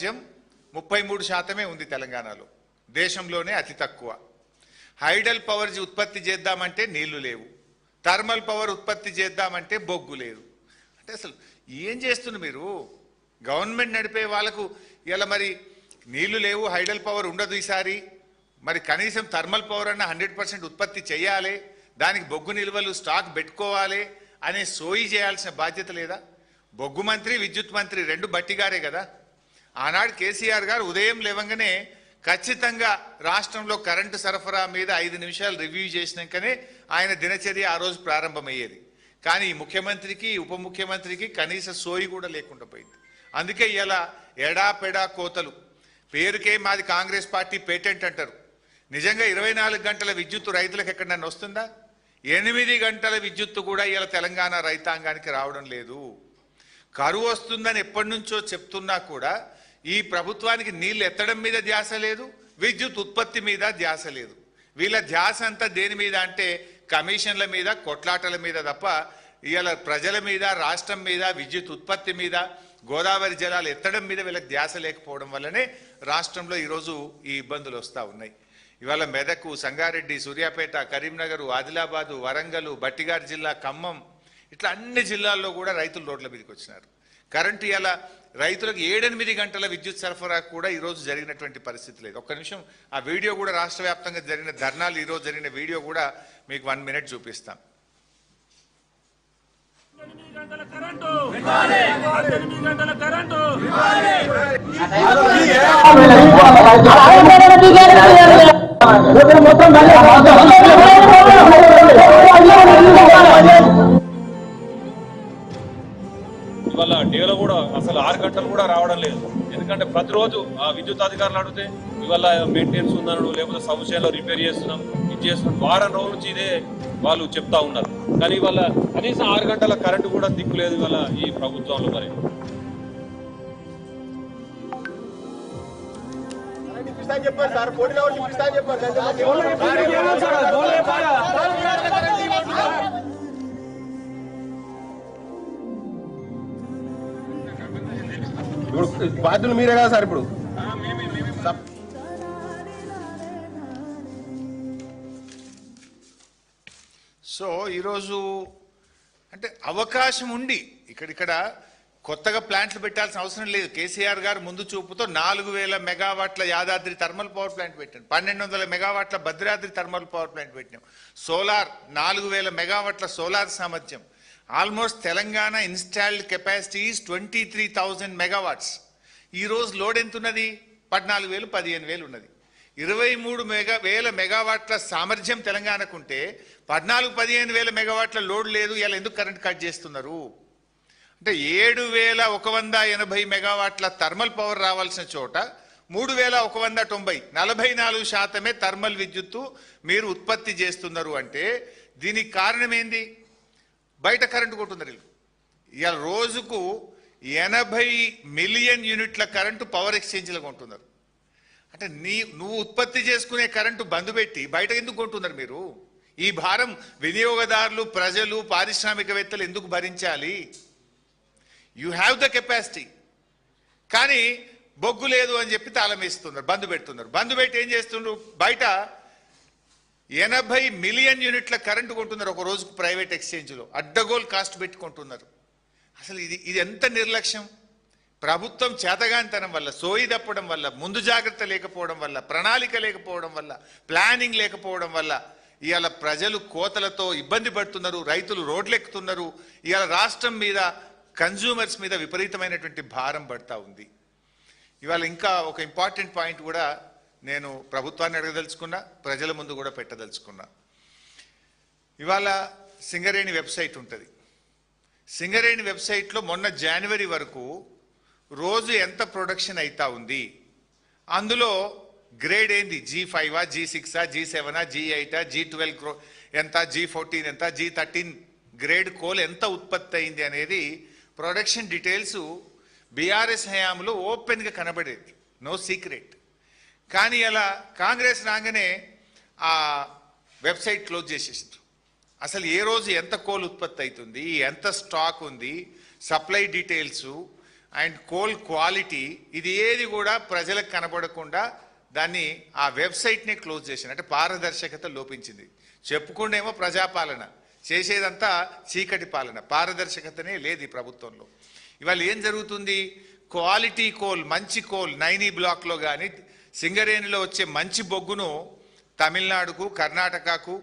33% ఉంది తెలంగాణలో, దేశంలోనే అతి తక్కువ. హైడల్ పవర్ ఉత్పత్తి చేద్దామంటే నీళ్లు లేవు, థర్మల్ పవర్ ఉత్పత్తి చేద్దామంటే బొగ్గు లేదు. అంటే అసలు ఏం చేస్తున్నారు మీరు? గవర్నమెంట్ నడిపే వాళ్ళకు ఇలా మరి నీళ్లు లేవు, హైడల్ పవర్ ఉండదు ఈసారి, మరి కనీసం థర్మల్ పవర్ అన్న 100% ఉత్పత్తి చేయాలి, దానికి బొగ్గు నిల్వలు స్టాక్ పెట్టుకోవాలి అనే సోయి చేయాల్సిన బాధ్యత లేదా? బొగ్గు మంత్రి విద్యుత్ మంత్రి రెండు బట్టిగారే కదా. ఆనాడు కేసీఆర్ గారు ఉదయం లేవంగానే ఖచ్చితంగా రాష్ట్రంలో కరెంటు సరఫరా మీద 5 నిమిషాలు రివ్యూ చేసినాకనే ఆయన దినచర్య ఆ రోజు ప్రారంభమయ్యేది. కానీ ఈ ముఖ్యమంత్రికి ఉప ముఖ్యమంత్రికి కనీస సోయి కూడా లేకుండా పోయింది. అందుకే ఇలా ఎడాపెడా కోతలు. పేరుకే మాది కాంగ్రెస్ పార్టీ పేటెంట్ అంటారు. నిజంగా 24 గంటల విద్యుత్తు రైతులకు ఎక్కడన్నా వస్తుందా? 8 గంటల విద్యుత్తు కూడా ఇలా తెలంగాణ రైతాంగానికి రావడం లేదు. కరువు వస్తుందని ఎప్పటి నుంచో చెప్తున్నా కూడా ఈ ప్రభుత్వానికి నీళ్లు ఎత్తడం మీద ధ్యాస లేదు, విద్యుత్ ఉత్పత్తి మీద ధ్యాస లేదు. వీళ్ళ ధ్యాస అంతా దేని మీద అంటే కమిషన్ల మీద, కొట్లాటల మీద తప్ప ఇవాళ ప్రజల మీద, రాష్ట్రం మీద, విద్యుత్ ఉత్పత్తి మీద, గోదావరి జలాలు ఎత్తడం మీద వీళ్ళకి ధ్యాస లేకపోవడం వల్లనే రాష్ట్రంలో ఈరోజు ఈ ఇబ్బందులు వస్తూ ఉన్నాయి. ఇవాళ మెదక్, సంగారెడ్డి, సూర్యాపేట, కరీంనగర్, ఆదిలాబాదు, వరంగల్, బట్టిగార్ జిల్లా, ఖమ్మం, ఇట్లా అన్ని జిల్లాల్లో కూడా రైతులు రోడ్ల మీదకి వచ్చినారు. కరెంటు ఇలా రైతులకు 7-8 గంటల విద్యుత్ సరఫరా కూడా ఈరోజు జరిగినటువంటి పరిస్థితి లేదు. ఒక్క నిమిషం ఆ వీడియో కూడా, రాష్ట్ర వ్యాప్తంగా జరిగిన ధర్నాలు ఈరోజు జరిగిన వీడియో కూడా మీకు 1 మినిట్ చూపిస్తాం. ఇవాళ డేలో కూడా అసలు 6 గంటలు కూడా రావడం లేదు. ఎందుకంటే ప్రతిరోజు ఆ విద్యుత్ అధికారులు అడిగితే ఇవాళ మెయింటెనెన్స్ ఉందన్నాడు, లేకపోతే సబ్స్టేషన్లో రిపేర్ చేస్తున్నాం, ఇది చేస్తున్నాం, వారం రోజుల నుంచి ఇదే వాళ్ళు చెప్తా ఉన్నారు. కానీ ఇవాళ కనీసం 6 గంటల కరెంటు కూడా దిక్కు లేదు ఇవాళ ఈ ప్రభుత్వంలో. మరి చెప్పారు సార్, పోటీలో చెప్పారు. ఇప్పుడు బాధ్యులు మీరే కదా సార్. ఇప్పుడు సో ఈరోజు అంటే అవకాశం ఉండి ఇక్కడ కొత్తగా ప్లాంట్లు పెట్టాల్సిన అవసరం లేదు. కేసీఆర్ గారు ముందు చూపుతో 4000 మెగావాట్ల యాదాద్రి థర్మల్ పవర్ ప్లాంట్ పెట్టాం, 1200 మెగావాట్ల భద్రాద్రి థర్మల్ పవర్ ప్లాంట్ పెట్టినాం. సోలార్ 4000 మెగావాట్ల సోలార్ సామర్థ్యం. Almost Telangana installed capacity is 23,000 megawatts. ఈరోజు లోడ్ ఎంత ఉన్నది? 14,000, 15,000 ఉన్నది. 23,000 మెగావాట్ల సామర్థ్యం తెలంగాణకుంటే 14,000-15,000 మెగావాట్ల లోడ్ లేదు. ఇలా ఎందుకు కరెంట్ కట్ చేస్తున్నారు? అంటే 7,180 మెగావాట్ల థర్మల్ పవర్ రావాల్సిన చోట 3,190, 44% థర్మల్ విద్యుత్తు మీరు ఉత్పత్తి చేస్తున్నారు. అంటే దీనికి కారణం ఏంది? బయట కరెంటు కొంటున్నారు. ఇవాళ రోజుకు 80 మిలియన్ యూనిట్ల కరెంటు పవర్ ఎక్స్చేంజ్లో కొంటున్నారు. అంటే నువ్వు ఉత్పత్తి చేసుకునే కరెంటు బంద్ పెట్టి బయట ఎందుకు కొంటున్నారు మీరు? ఈ భారం వినియోగదారులు, ప్రజలు, పారిశ్రామికవేత్తలు ఎందుకు భరించాలి? యూ హ్యావ్ ద కెపాసిటీ, కానీ బొగ్గు లేదు అని చెప్పి తాళం వేస్తున్నారు, బంద్ పెడుతున్నారు. బంద్ పెట్టి ఏం చేస్తున్నారు? బయట 80 మిలియన్ యూనిట్ల కరెంటు కొంటున్నారు ఒక రోజుకు ప్రైవేట్ ఎక్స్చేంజ్లో, అడ్డగోల్ కాస్ట్ పెట్టుకుంటున్నారు. అసలు ఇది ఎంత నిర్లక్ష్యం! ప్రభుత్వం చేతగానితనం వల్ల, సోయి తప్పడం వల్ల, ముందు జాగ్రత్త లేకపోవడం వల్ల, ప్రణాళిక లేకపోవడం వల్ల, ప్లానింగ్ లేకపోవడం వల్ల ఇవాళ ప్రజలు కోతలతో ఇబ్బంది పడుతున్నారు, రైతులు రోడ్లెక్కుతున్నారు. ఇవాళ రాష్ట్రం మీద, కన్జ్యూమర్స్ మీద విపరీతమైనటువంటి భారం పడతా ఉంది. ఇవాళ ఇంకా ఒక ఇంపార్టెంట్ పాయింట్ కూడా నేను ప్రభుత్వాన్ని అడగదలుచుకున్నా, ప్రజల ముందు కూడా పెట్టదలుచుకున్నా. ఇవాళ సింగరేణి వెబ్సైట్ ఉంటుంది. సింగరేణి వెబ్సైట్లో మొన్న జనవరి వరకు రోజు ఎంత ప్రొడక్షన్ అవుతా ఉంది, అందులో గ్రేడ్ ఏంది, G5, G6, G7, G8, G12 ఎంత, G14 ఎంత, G13 గ్రేడ్ కోల్ ఎంత ఉత్పత్తి అయింది అనేది ప్రొడక్షన్ డీటెయిల్స్ బీఆర్ఎస్ హయాంలో ఓపెన్గా కనబడేది, నో సీక్రెట్. కానీ అలా కాంగ్రెస్ రాగానే ఆ వెబ్సైట్ క్లోజ్ చేసేసారు. అసలు ఏ రోజు ఎంత కోల్ ఉత్పత్తి అవుతుంది, ఎంత స్టాక్ ఉంది, supply details, and coal quality ఇది ఏది కూడా ప్రజలకు కనబడకుండా దాన్ని ఆ వెబ్సైట్ని క్లోజ్ చేసింది. అంటే పారదర్శకత లోపించింది. చెప్పుకుండేమో ప్రజాపాలన, చేసేదంతా చీకటి పాలన. పారదర్శకతనే లేదు ఈ ప్రభుత్వంలో. ఇవాళ ఏం జరుగుతుంది? క్వాలిటీ కోల్, మంచి కోల్ నైనీ బ్లాక్లో కానీ సింగరేణిలో వచ్చే మంచి బొగ్గును తమిళనాడుకు, కర్ణాటకకు,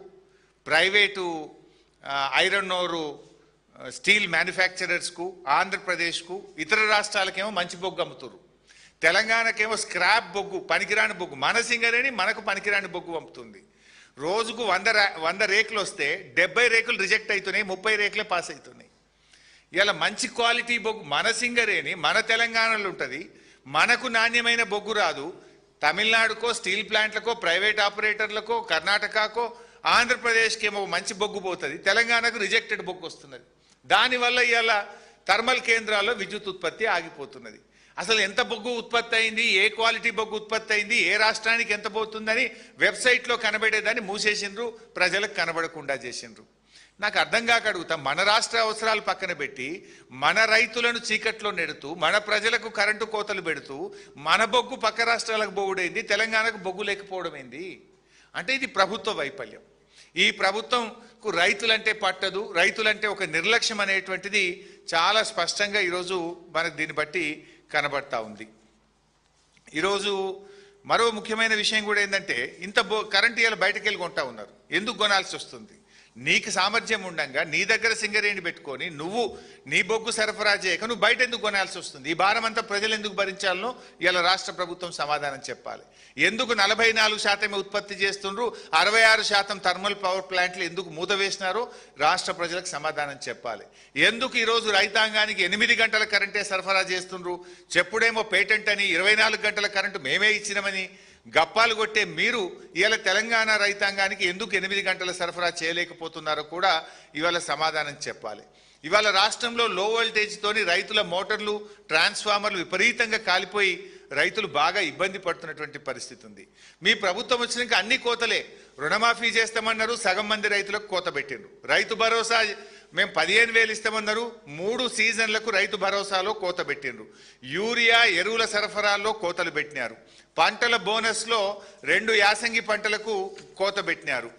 ప్రైవేటు ఐరన్ ఓరు స్టీల్ మ్యానుఫ్యాక్చరర్స్కు, ఆంధ్రప్రదేశ్కు, ఇతర రాష్ట్రాలకేమో మంచి బొగ్గు అమ్ముతున్నారు. తెలంగాణకేమో స్క్రాప్ బొగ్గు, పనికిరాని బొగ్గు. మన సింగరేణి మనకు పనికిరాని బొగ్గు పంపుతుంది. రోజుకు 100 రేకులు వస్తే 70 రేకులు రిజెక్ట్ అవుతున్నాయి, 30 రేకులే పాస్ అవుతున్నాయి. ఇలా మంచి క్వాలిటీ బొగ్గు మన సింగరేణి మన తెలంగాణలో ఉంటుంది. మనకు నాణ్యమైన బొగ్గు రాదు. తమిళనాడుకో, స్టీల్ ప్లాంట్లకో, ప్రైవేట్ ఆపరేటర్లకో, కర్ణాటకకో, ఆంధ్రప్రదేశ్కి ఏమో మంచి బొగ్గు పోతుంది, తెలంగాణకు రిజెక్టెడ్ బొగ్గు వస్తున్నది. దానివల్ల ఇవాళ థర్మల్ కేంద్రాల్లో విద్యుత్ ఉత్పత్తి ఆగిపోతున్నది. అసలు ఎంత బొగ్గు ఉత్పత్తి అయింది, ఏ క్వాలిటీ బొగ్గు ఉత్పత్తి అయింది, ఏ రాష్ట్రానికి ఎంత పోతుందని వెబ్సైట్లో కనబడేదాన్ని మూసేసిండ్రు, ప్రజలకు కనబడకుండా చేసిండ్రు. నాకు అర్థం కాక అడుగుతా, మన రాష్ట్ర అవసరాలు పక్కన పెట్టి మన రైతులను చీకట్లో నెడుతూ మన ప్రజలకు కరెంటు కోతలు పెడుతూ మన బొగ్గు పక్క రాష్ట్రాలకు బొగ్గుడైంది, తెలంగాణకు బొగ్గు లేకపోవడం ఏంది? అంటే ఇది ప్రభుత్వ వైఫల్యం. ఈ ప్రభుత్వంకు రైతులంటే పట్టదు, రైతులంటే ఒక నిర్లక్ష్యం అనేటువంటిది చాలా స్పష్టంగా ఈరోజు మనకు దీన్ని బట్టి కనబడతా ఉంది. ఈరోజు మరో ముఖ్యమైన విషయం కూడా ఏంటంటే, ఇంత కరెంటు ఇవాళ బయటకు వెళ్ళి కొంటా ఉన్నారు. ఎందుకు కొనాల్సి వస్తుంది? నీకు సామర్థ్యం ఉండంగా నీ దగ్గర సింగరేణి పెట్టుకొని నువ్వు నీ బొగ్గు సరఫరా చేయక నువ్వు బయట ఎందుకు కొనాల్సి వస్తుంది? ఈ భారం అంతా ప్రజలు ఎందుకు భరించాలనో ఇలా రాష్ట్ర ప్రభుత్వం సమాధానం చెప్పాలి. ఎందుకు 44% ఉత్పత్తి చేస్తుండ్రు, 66% థర్మల్ పవర్ ప్లాంట్లు ఎందుకు మూత వేసినారో రాష్ట్ర ప్రజలకు సమాధానం చెప్పాలి. ఎందుకు ఈరోజు రైతాంగానికి 8 గంటల కరెంటే సరఫరా చేస్తుండ్రు? చెప్పుడేమో పేటెంట్ అని 24 గంటల కరెంటు మేమే ఇచ్చినామని గప్పాలు కొట్టే మీరు ఇవాళ తెలంగాణ రైతాంగానికి ఎందుకు 8 గంటల సరఫరా చేయలేకపోతున్నారో కూడా ఇవాళ సమాధానం చెప్పాలి. ఇవాళ రాష్ట్రంలో లో వోల్టేజ్తోని రైతుల మోటార్లు, ట్రాన్స్ఫార్మర్లు విపరీతంగా కాలిపోయి రైతులు బాగా ఇబ్బంది పడుతున్నటువంటి పరిస్థితి ఉంది. మీ ప్రభుత్వం వచ్చినాక అన్ని కోతలే. రుణమాఫీ చేస్తామన్నారు, సగం మంది రైతులకు కోత పెట్టిండ్రు. రైతు భరోసా మేము 15,000 ఇస్తామన్నారు, 3 సీజన్లకు రైతు భరోసాలో కోత పెట్టిండ్రు. యూరియా ఎరువుల సరఫరాలో కోతలు పెట్టినారు. పంటల బోనస్లో 2 యాసంగి పంటలకు కోత పెట్టినారు.